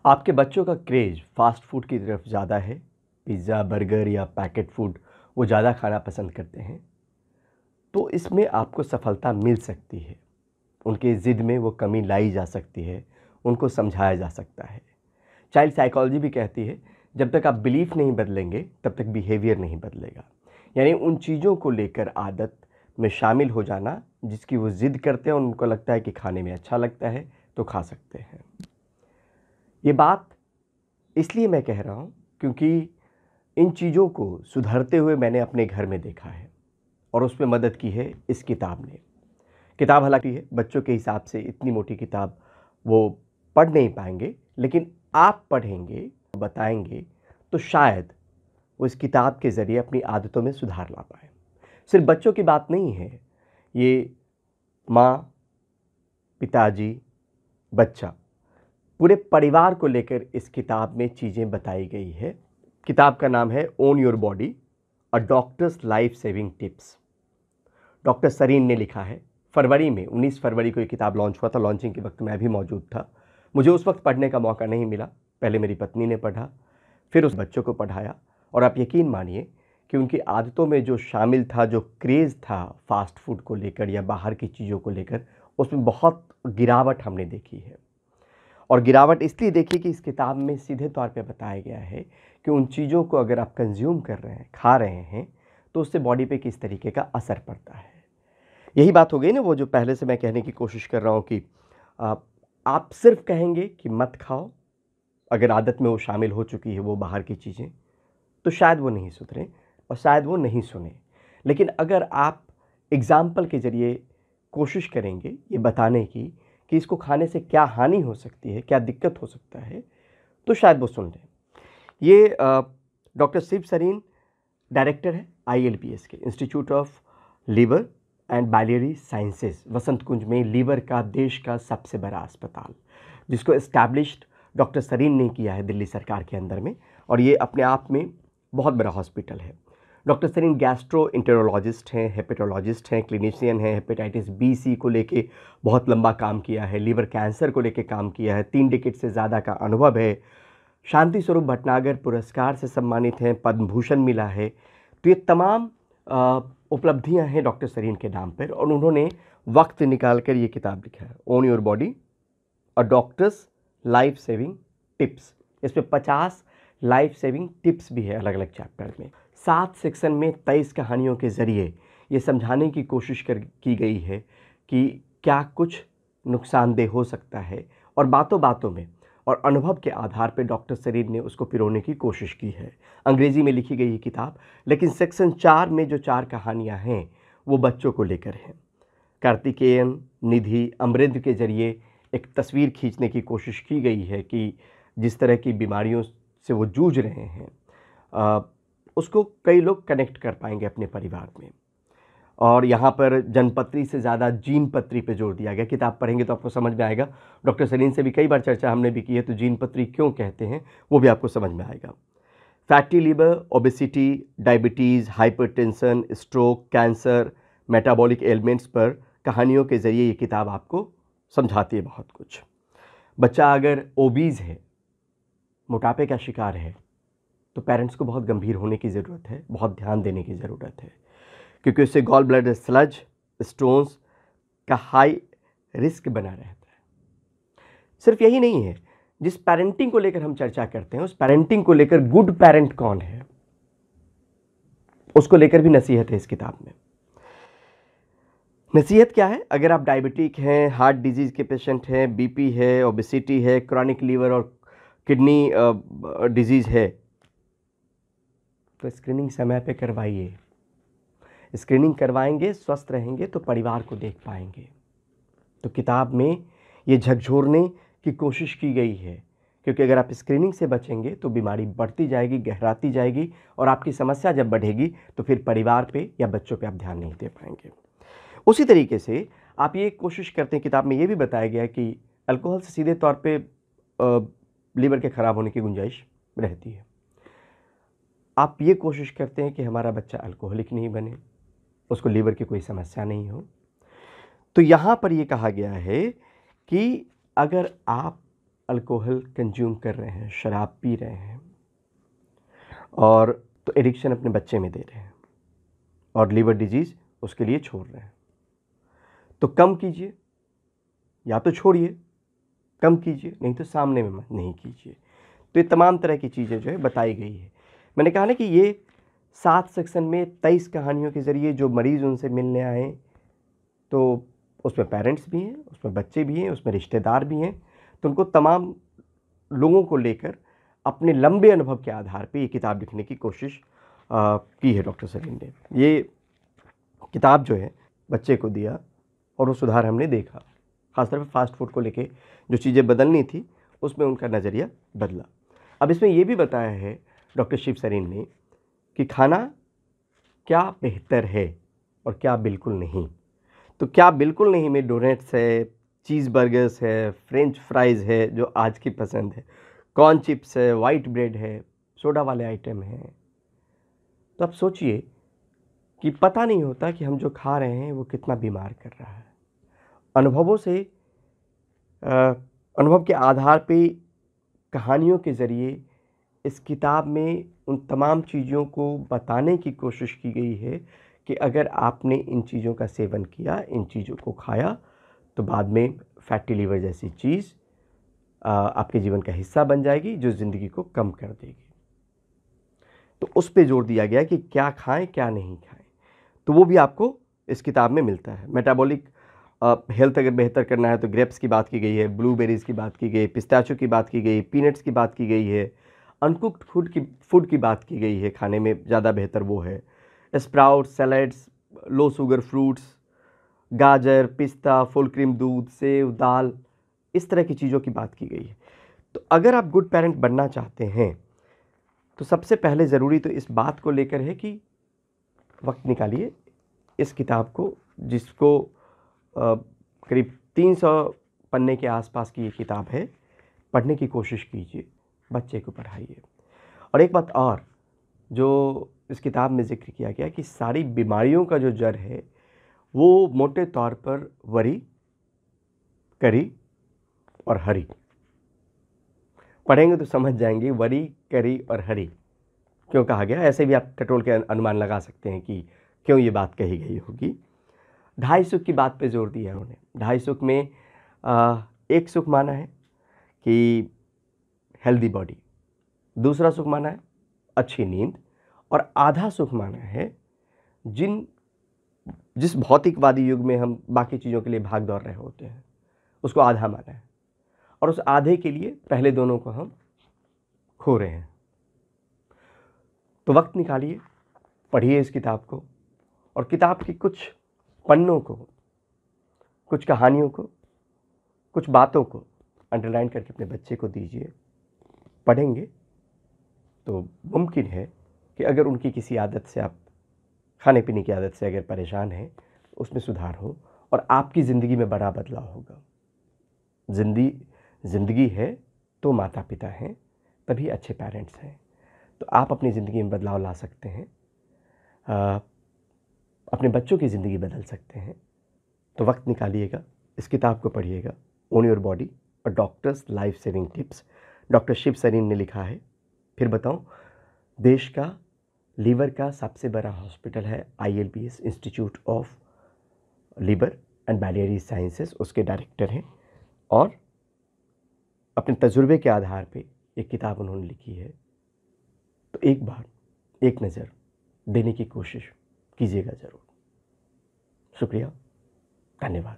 आपके बच्चों का क्रेज़ फ़ास्ट फ़ूड की तरफ ज़्यादा है, पिज़्ज़ा, बर्गर या पैकेट फ़ूड वो ज़्यादा खाना पसंद करते हैं, तो इसमें आपको सफलता मिल सकती है। उनके ज़िद में वो कमी लाई जा सकती है, उनको समझाया जा सकता है। चाइल्ड साइकोलॉजी भी कहती है, जब तक आप बिलीफ नहीं बदलेंगे, तब तक बिहेवियर नहीं बदलेगा। यानी उन चीज़ों को लेकर आदत में शामिल हो जाना, जिसकी वो ज़िद करते हैं और उनको लगता है कि खाने में अच्छा लगता है, तो खा सकते हैं। ये बात इसलिए मैं कह रहा हूँ क्योंकि इन चीज़ों को सुधरते हुए मैंने अपने घर में देखा है और उसमें मदद की है इस किताब ने। किताब हालांकि है बच्चों के हिसाब से इतनी मोटी किताब वो पढ़ नहीं पाएंगे, लेकिन आप पढ़ेंगे, बताएंगे तो शायद वो इस किताब के ज़रिए अपनी आदतों में सुधार ला पाए। सिर्फ बच्चों की बात नहीं है, ये माँ, पिताजी, बच्चा, पूरे परिवार को लेकर इस किताब में चीज़ें बताई गई है। किताब का नाम है own your body, a doctor's life saving tips. Doctor Sarin ने लिखा है। फरवरी में 19 फरवरी को ये किताब लॉन्च हुआ था। लॉन्चिंग के वक्त मैं भी मौजूद था। मुझे उस वक्त पढ़ने का मौका नहीं मिला। पहले मेरी पत्नी ने पढ़ा, फिर उस बच्चों को पढ़ाया, और आप यकीन मानिए कि उनकी आदतों में जो शामिल था, जो क्रेज़ था फास्ट फूड को लेकर या बाहर की चीज़ों को लेकर, उसमें बहुत गिरावट हमने देखी है। और गिरावट इसलिए देखी कि इस किताब में सीधे तौर पे बताया गया है कि उन चीज़ों को अगर आप कंज्यूम कर रहे हैं, खा रहे हैं, तो उससे बॉडी पे किस तरीके का असर पड़ता है। यही बात हो गई ना, वो जो पहले से मैं कहने की कोशिश कर रहा हूँ कि आप सिर्फ कहेंगे कि मत खाओ, अगर आदत में वो शामिल हो चुकी है वो बाहर की चीज़ें, तो शायद वो नहीं सुधरें और शायद वो नहीं सुने। लेकिन अगर आप एग्ज़ाम्पल के ज़रिए कोशिश करेंगे ये बताने की कि इसको खाने से क्या हानि हो सकती है, क्या दिक्कत हो सकता है, तो शायद वो सुन लें। ये डॉक्टर शिव सरीन डायरेक्टर है ILPS के, institute of liver and biliary sciences, Vasant Kunj में लीवर का देश का सबसे बड़ा अस्पताल, जिसको एस्टैब्लिश्ड डॉक्टर सरीन ने किया है दिल्ली सरकार के अंदर में, और ये अपने आप में बहुत बड़ा हॉस्पिटल है। डॉक्टर सरीन गैस्ट्रो इंटेरोलॉजिस्ट हैं, हेपेटोलॉजिस्ट हैं, क्लिनिशियन हैं। हेपेटाइटिस B-C को लेके बहुत लंबा काम किया है, लीवर कैंसर को लेके काम किया है, 3 डिकेड से ज़्यादा का अनुभव है। शांति स्वरूप भटनागर पुरस्कार से सम्मानित हैं, पद्म भूषण मिला है। तो ये तमाम उपलब्धियां हैं डॉक्टर सरीन के नाम पर, और उन्होंने वक्त निकाल कर ये किताब लिखा है, own your body, a doctor's life saving tips. इसमें 50 लाइफ सेविंग टिप्स भी है अलग अलग चैप्टर में। 7 सेक्शन में 23 कहानियों के ज़रिए ये समझाने की कोशिश की गई है कि क्या कुछ नुकसानदेह हो सकता है, और बातों बातों में और अनुभव के आधार पर डॉक्टर सरीन ने उसको पिरोने की कोशिश की है। अंग्रेज़ी में लिखी गई ये किताब, लेकिन सेक्शन 4 में जो 4 कहानियाँ हैं वो बच्चों को लेकर हैं। कार्तिकेयन, निधि, अमृत के ज़रिए एक तस्वीर खींचने की कोशिश की गई है कि जिस तरह की बीमारियों से वो जूझ रहे हैं, उसको कई लोग कनेक्ट कर पाएंगे अपने परिवार में। और यहाँ पर जनपत्री से ज़्यादा जीन पत्री पे जोर दिया गया। किताब पढ़ेंगे तो आपको समझ में आएगा। डॉक्टर सलीन से भी कई बार चर्चा हमने भी की है, तो जीन पत्री क्यों कहते हैं वो भी आपको समझ में आएगा। Fatty liver, obesity, diabetes, hypertension, stroke, cancer, metabolic elements पर कहानियों के ज़रिए ये किताब आपको समझाती है बहुत कुछ। बच्चा अगर ओबीज़ है, मोटापे का शिकार है, तो पेरेंट्स को बहुत गंभीर होने की ज़रूरत है, बहुत ध्यान देने की ज़रूरत है, क्योंकि उससे गॉल ब्लैडर स्लज, स्टोन्स का हाई रिस्क बना रहता है। सिर्फ यही नहीं है, जिस पेरेंटिंग को लेकर हम चर्चा करते हैं, उस पेरेंटिंग को लेकर गुड पेरेंट कौन है, उसको लेकर भी नसीहत है इस किताब में। नसीहत क्या है? अगर आप डायबिटिक हैं, हार्ट डिजीज़ के पेशेंट हैं, बीपी है, ओबेसिटी है, क्रॉनिक लीवर और किडनी डिजीज़ है, तो स्क्रीनिंग समय पे करवाइए। स्क्रीनिंग करवाएंगे, स्वस्थ रहेंगे तो परिवार को देख पाएंगे। तो किताब में ये झकझोरने की कोशिश की गई है, क्योंकि अगर आप स्क्रीनिंग से बचेंगे तो बीमारी बढ़ती जाएगी, गहराती जाएगी, और आपकी समस्या जब बढ़ेगी तो फिर परिवार पे या बच्चों पे आप ध्यान नहीं दे पाएंगे। उसी तरीके से आप ये कोशिश करते हैं, किताब में ये भी बताया गया है कि अल्कोहल से सीधे तौर पे लीवर के ख़राब होने की गुंजाइश रहती है। आप ये कोशिश करते हैं कि हमारा बच्चा अल्कोहलिक नहीं बने, उसको लीवर की कोई समस्या नहीं हो। तो यहाँ पर ये कहा गया है कि अगर आप अल्कोहल कंज्यूम कर रहे हैं, शराब पी रहे हैं और तो एडिक्शन अपने बच्चे में दे रहे हैं और लिवर डिजीज़ उसके लिए छोड़ रहे हैं। तो कम कीजिए, या तो छोड़िए, कम कीजिए, नहीं तो सामने में मत नहीं कीजिए। तो ये तमाम तरह की चीज़ें जो है बताई गई है। मैंने कहा ना कि ये 7 सेक्शन में 23 कहानियों के ज़रिए जो मरीज़ उनसे मिलने आए, तो उसमें पेरेंट्स भी हैं, उसमें बच्चे भी हैं, उसमें रिश्तेदार भी हैं। तो उनको तमाम लोगों को लेकर अपने लंबे अनुभव के आधार पे ये किताब लिखने की कोशिश की है डॉक्टर सलीम ने। ये किताब जो है बच्चे को दिया और वो सुधार हमने देखा। ख़ासतौर पे फास्ट फूड को लेके जो चीज़ें बदलनी थी उसमें उनका नज़रिया बदला। अब इसमें ये भी बताया है डॉक्टर शिव सरीन ने कि खाना क्या बेहतर है और क्या बिल्कुल नहीं। तो क्या बिल्कुल नहीं में डोनट्स है, चीज़ बर्गर्स है, फ्रेंच फ्राइज़ है जो आज की पसंद है, कॉर्न चिप्स है, वाइट ब्रेड है, सोडा वाले आइटम हैं। तो आप सोचिए कि पता नहीं होता कि हम जो खा रहे हैं वो कितना बीमार कर रहा है। अनुभवों से अनुभव के आधार पे कहानियों के ज़रिए इस किताब में उन तमाम चीज़ों को बताने की कोशिश की गई है कि अगर आपने इन चीज़ों का सेवन किया, इन चीज़ों को खाया, तो बाद में फैटी लिवर जैसी चीज़ आपके जीवन का हिस्सा बन जाएगी जो ज़िंदगी को कम कर देगी। तो उस पे जोर दिया गया कि क्या खाएं, क्या नहीं खाएं। तो वो भी आपको इस किताब में मिलता है। मेटाबॉलिक हेल्थ अगर बेहतर करना है तो ग्रेप्स की बात की गई है, ब्लूबेरीज़ की बात की गई, पिस्ताचियो की बात की गई, पीनट्स की बात की गई है, अनकुक्ड फूड की बात की गई है, खाने में ज़्यादा बेहतर वो है। Sprout, salads, low sugar fruits, गाजर, पिस्ता, फुल क्रीम दूध, सेव, दाल, इस तरह की चीज़ों की बात की गई है। तो अगर आप गुड पेरेंट बनना चाहते हैं तो सबसे पहले ज़रूरी तो इस बात को लेकर है कि वक्त निकालिए इस किताब को, जिसको करीब 300 पन्ने के आसपास की ये किताब है, पढ़ने की कोशिश कीजिए, बच्चे को पढ़ाइए। और एक बात और जो इस किताब में ज़िक्र किया गया कि सारी बीमारियों का जो जड़ है वो मोटे तौर पर वरी, करी और हरी। पढ़ेंगे तो समझ जाएंगे वरी, करी और हरी क्यों कहा गया। ऐसे भी आप टटोल के अनुमान लगा सकते हैं कि क्यों ये बात कही गई होगी। 2.5 सुख की बात पे जोर दिया है उन्होंने। 2.5 सुख में एक सुख माना है कि हेल्दी बॉडी, दूसरा सुख माना है अच्छी नींद, और आधा सुख माना है जिस भौतिकवादी युग में हम बाकी चीज़ों के लिए भाग दौड़ रहे होते हैं उसको आधा माना है, और उस आधे के लिए पहले दोनों को हम खो रहे हैं। तो वक्त निकालिए, पढ़िए इस किताब को, और किताब की कुछ पन्नों को, कुछ कहानियों को, कुछ बातों को अंडरलाइन करके अपने बच्चे को दीजिए। पढ़ेंगे तो मुमकिन है कि अगर उनकी किसी आदत से, आप खाने पीने की आदत से अगर परेशान हैं, उसमें सुधार हो और आपकी ज़िंदगी में बड़ा बदलाव होगा। ज़िंदगी है तो माता पिता हैं, तभी अच्छे पेरेंट्स हैं। तो आप अपनी ज़िंदगी में बदलाव ला सकते हैं, अपने बच्चों की ज़िंदगी बदल सकते हैं। तो वक्त निकालिएगा, इस किताब को पढ़िएगा, ओन योर बॉडी, और doctor's life saving tips, doctor Shiv Sarin ने लिखा है। फिर बताऊं, देश का लीवर का सबसे बड़ा हॉस्पिटल है ILBS, institute of liver and biliary sciences, उसके डायरेक्टर हैं, और अपने तजुर्बे के आधार पे एक किताब उन्होंने लिखी है। तो एक बार एक नज़र देने की कोशिश कीजिएगा ज़रूर। शुक्रिया, धन्यवाद।